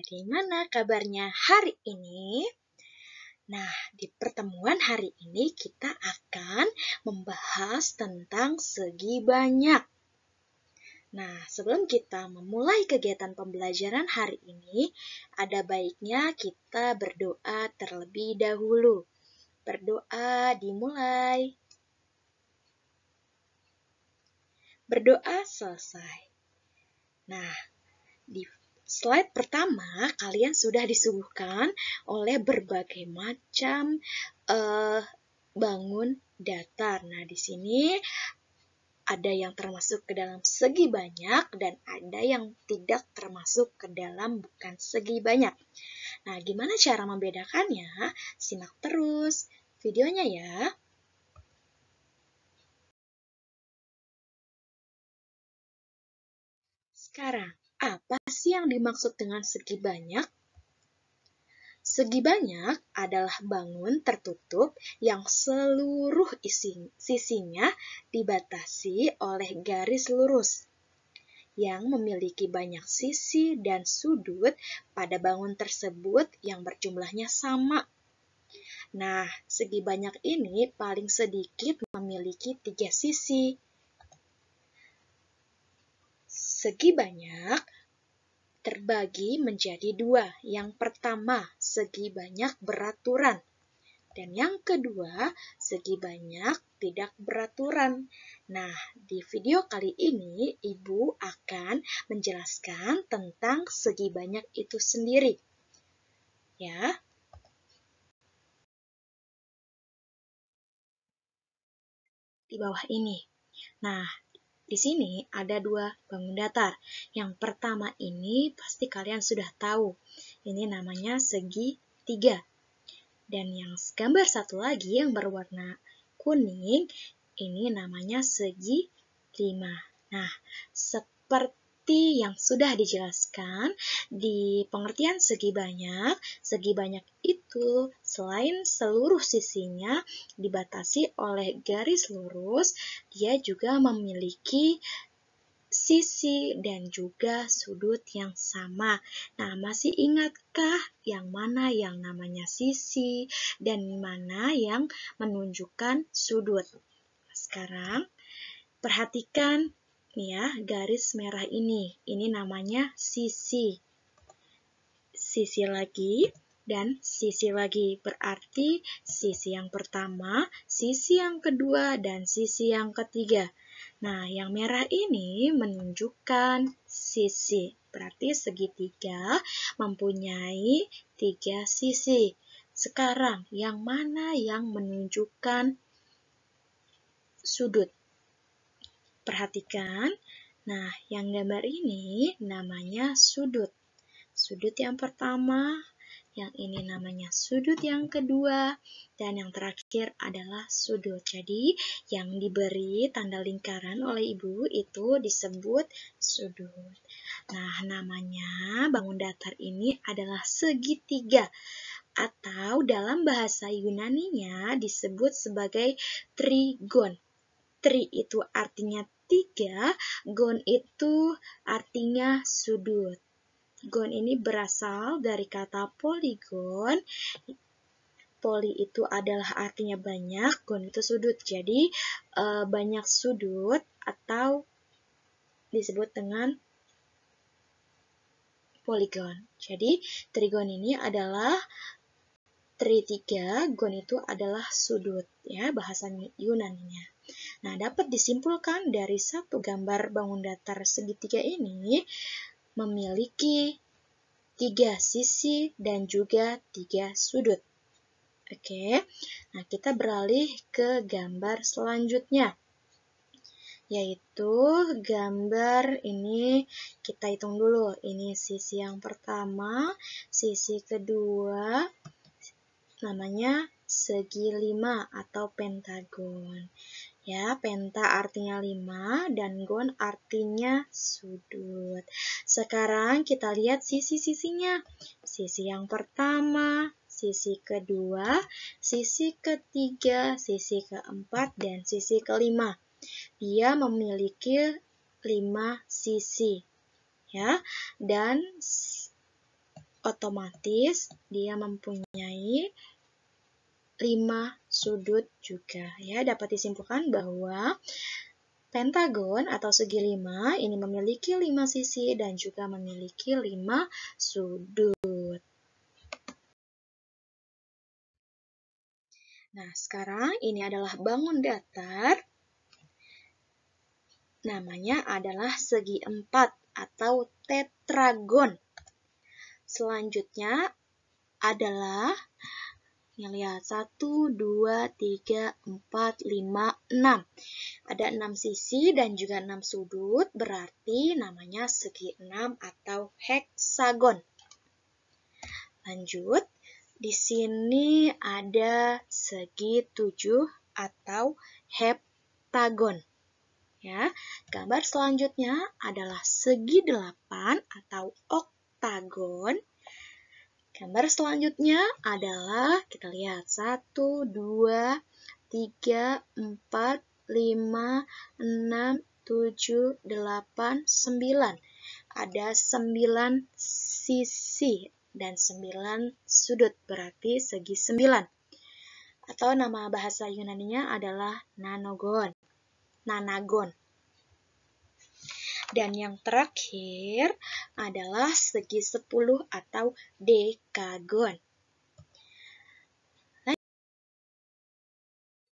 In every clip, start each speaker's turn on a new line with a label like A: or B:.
A: bagaimana kabarnya hari ini? Nah, di pertemuan hari ini kita akan membahas tentang segi banyak. Nah, sebelum kita memulai kegiatan pembelajaran hari ini, ada baiknya kita berdoa terlebih dahulu. Berdoa dimulai. Berdoa selesai. Nah, di slide pertama, kalian sudah disuguhkan oleh berbagai macam bangun datar. Nah, di sini ada yang termasuk ke dalam segi banyak dan ada yang tidak termasuk ke dalam bukan segi banyak. Nah, gimana cara membedakannya? Simak terus videonya ya. Sekarang, apa sih yang dimaksud dengan segi banyak? Segi banyak adalah bangun tertutup yang seluruh sisinya dibatasi oleh garis lurus yang memiliki banyak sisi dan sudut pada bangun tersebut yang berjumlahnya sama. Nah, segi banyak ini paling sedikit memiliki 3 sisi. Segi banyak terbagi menjadi 2. Yang pertama, segi banyak beraturan. Dan yang kedua, segi banyak tidak beraturan. Nah, di video kali ini, Ibu akan menjelaskan tentang segi banyak itu sendiri. Ya. Di bawah ini. Nah, di sini ada 2 bangun datar. Yang pertama ini pasti kalian sudah tahu. Ini namanya segi 3. Dan yang gambar satu lagi yang berwarna kuning, ini namanya segi 5. Nah, seperti yang sudah dijelaskan, di pengertian segi banyak itu selain seluruh sisinya dibatasi oleh garis lurus, dia juga memiliki sisi dan juga sudut yang sama. Nah, masih ingatkah yang mana yang namanya sisi dan mana yang menunjukkan sudut? Sekarang perhatikan ya, garis merah ini. Ini namanya sisi. Sisi lagi dan sisi lagi. Berarti sisi yang pertama, sisi yang kedua, dan sisi yang ketiga. Nah, yang merah ini menunjukkan sisi. Berarti segitiga mempunyai 3 sisi. Sekarang, yang mana yang menunjukkan sudut? Perhatikan. Nah, yang gambar ini namanya sudut. Sudut yang pertama, yang ini namanya sudut yang kedua, dan yang terakhir adalah sudut. Jadi, yang diberi tanda lingkaran oleh Ibu itu disebut sudut. Nah, namanya bangun datar ini adalah segitiga, atau dalam bahasa Yunaninya disebut sebagai trigon. Tri itu artinya 3, gon itu artinya sudut. Gon ini berasal dari kata poligon. Poli itu adalah artinya banyak, gon itu sudut. Jadi banyak sudut atau disebut dengan poligon. Jadi trigon ini adalah tri 3, gon itu adalah sudut ya, bahasa Yunaninya. Nah, dapat disimpulkan dari satu gambar bangun datar segitiga ini memiliki 3 sisi dan juga 3 sudut. Oke, nah kita beralih ke gambar selanjutnya, yaitu gambar ini kita hitung dulu. Ini sisi yang pertama, sisi kedua, namanya segi 5 atau pentagon. Ya, penta artinya 5 dan gon artinya sudut. Sekarang kita lihat sisi-sisinya. Sisi yang pertama, sisi kedua, sisi ketiga, sisi keempat, dan sisi kelima. Dia memiliki 5 sisi. Ya, dan otomatis dia mempunyai 5 sudut juga. Ya, dapat disimpulkan bahwa pentagon atau segi 5 ini memiliki 5 sisi dan juga memiliki 5 sudut. Nah, sekarang ini adalah bangun datar. Namanya adalah segi 4 atau tetragon. Selanjutnya adalah lihat 1, 2, 3, 4, 5, 6. Ada 6 sisi dan juga 6 sudut, berarti namanya segi 6 atau heksagon. Lanjut, di sini ada segi 7 atau heptagon. Ya, gambar selanjutnya adalah segi 8 atau oktagon. Gambar selanjutnya adalah, kita lihat, 1, 2, 3, 4, 5, 6, 7, 8, 9. Ada 9 sisi dan 9 sudut, berarti segi 9. Atau nama bahasa Yunaninya adalah nanagon. Dan yang terakhir adalah segi 10 atau dekagon.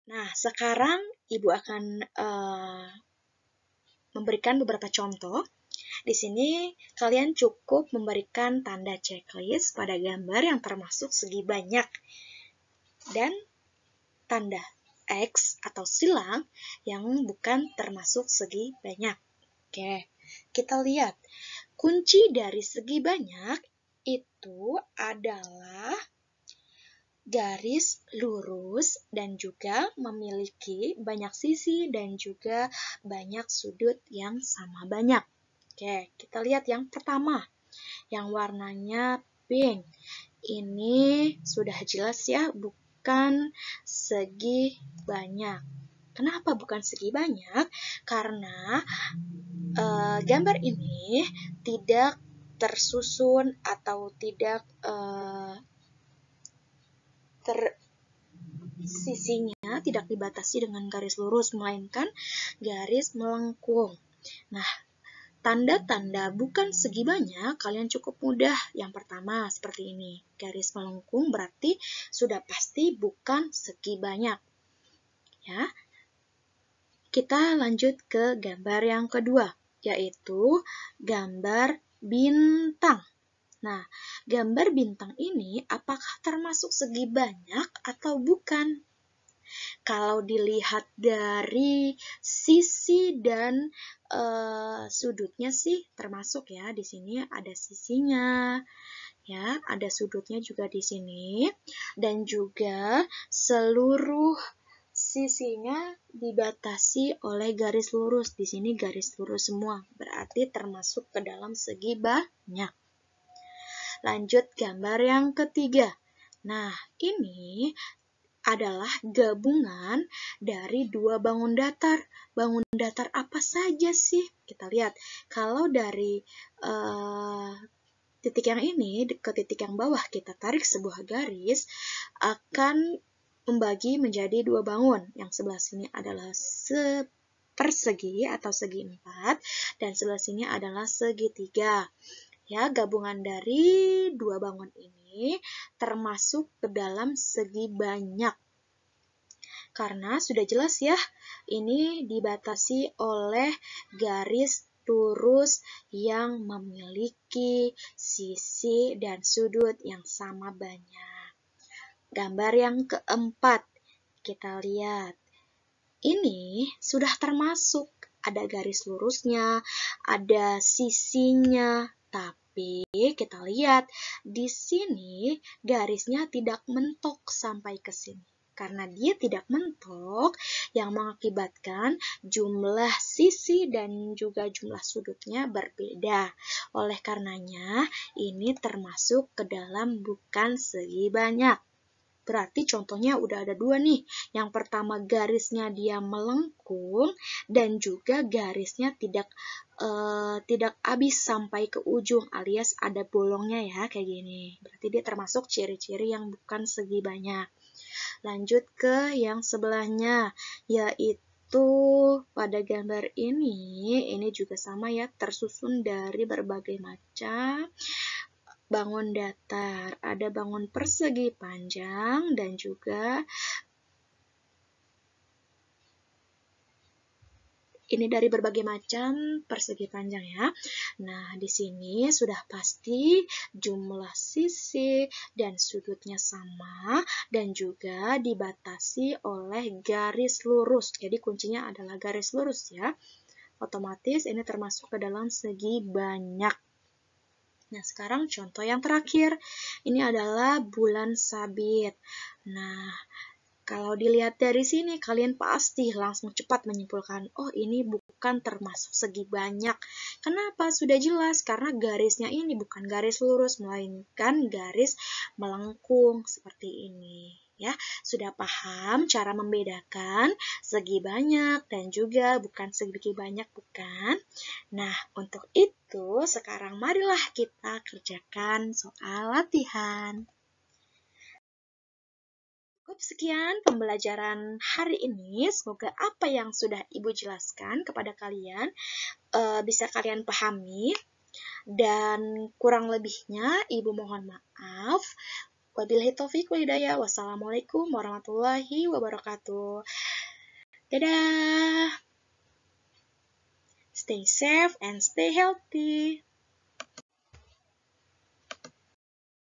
A: Nah, sekarang Ibu akan memberikan beberapa contoh. Di sini kalian cukup memberikan tanda checklist pada gambar yang termasuk segi banyak dan tanda X atau silang yang bukan termasuk segi banyak. Oke, kita lihat. Kunci dari segi banyak itu adalah garis lurus dan juga memiliki banyak sisi dan juga banyak sudut yang sama banyak. Oke, kita lihat yang pertama, yang warnanya pink. Ini sudah jelas ya, bukan segi banyak. Kenapa bukan segi banyak? Karena gambar ini tidak tersusun atau tidak sisinya tidak dibatasi dengan garis lurus, melainkan garis melengkung. Nah, tanda-tanda bukan segi banyak kalian cukup mudah. Yang pertama seperti ini, garis melengkung berarti sudah pasti bukan segi banyak. Ya, kita lanjut ke gambar yang kedua, yaitu gambar bintang. Nah, gambar bintang ini apakah termasuk segi banyak atau bukan? Kalau dilihat dari sisi dan sudutnya sih termasuk ya. Di sini ada sisinya, ya, ada sudutnya juga di sini, dan juga seluruh sisinya dibatasi oleh garis lurus. Di sini garis lurus semua, berarti termasuk ke dalam segi banyak. Lanjut gambar yang ketiga. Nah, ini adalah gabungan dari dua bangun datar. Bangun datar apa saja sih? Kita lihat. Kalau dari titik yang ini ke titik yang bawah kita tarik sebuah garis, akan membagi menjadi dua bangun. Yang sebelah sini adalah persegi atau segi 4, dan sebelah sini adalah segitiga. Ya, gabungan dari dua bangun ini termasuk ke dalam segi banyak. Karena sudah jelas ya, ini dibatasi oleh garis lurus yang memiliki sisi dan sudut yang sama banyak. Gambar yang keempat, kita lihat. Ini sudah termasuk, ada garis lurusnya, ada sisinya, tapi kita lihat di sini garisnya tidak mentok sampai ke sini. Karena dia tidak mentok, yang mengakibatkan jumlah sisi dan juga jumlah sudutnya berbeda. Oleh karenanya, ini termasuk ke dalam bukan segi banyak. Berarti contohnya udah ada dua nih. Yang pertama garisnya dia melengkung dan juga garisnya tidak tidak habis sampai ke ujung alias ada bolongnya ya, kayak gini. Berarti dia termasuk ciri-ciri yang bukan segi banyak. Lanjut ke yang sebelahnya, yaitu pada gambar ini juga sama ya, tersusun dari berbagai macam bangun datar. Ada bangun persegi panjang dan juga ini dari berbagai macam persegi panjang ya. Nah, di sini sudah pasti jumlah sisi dan sudutnya sama dan juga dibatasi oleh garis lurus. Jadi kuncinya adalah garis lurus ya. Otomatis ini termasuk ke dalam segi banyak. Nah, sekarang contoh yang terakhir. Ini adalah bulan sabit. Nah, kalau dilihat dari sini, kalian pasti langsung cepat menyimpulkan, oh ini bukan termasuk segi banyak. Kenapa? Sudah jelas, karena garisnya ini bukan garis lurus, melainkan garis melengkung seperti ini. Ya, sudah paham cara membedakan segi banyak dan juga bukan segi banyak, bukan? Nah, untuk itu sekarang marilah kita kerjakan soal latihan. Cukup sekian pembelajaran hari ini. Semoga apa yang sudah Ibu jelaskan kepada kalian bisa kalian pahami. Dan kurang lebihnya Ibu mohon maaf. Wabillahi taufiq wal hidayah. Wassalamualaikum warahmatullahi wabarakatuh. Dadah. Stay safe and stay healthy.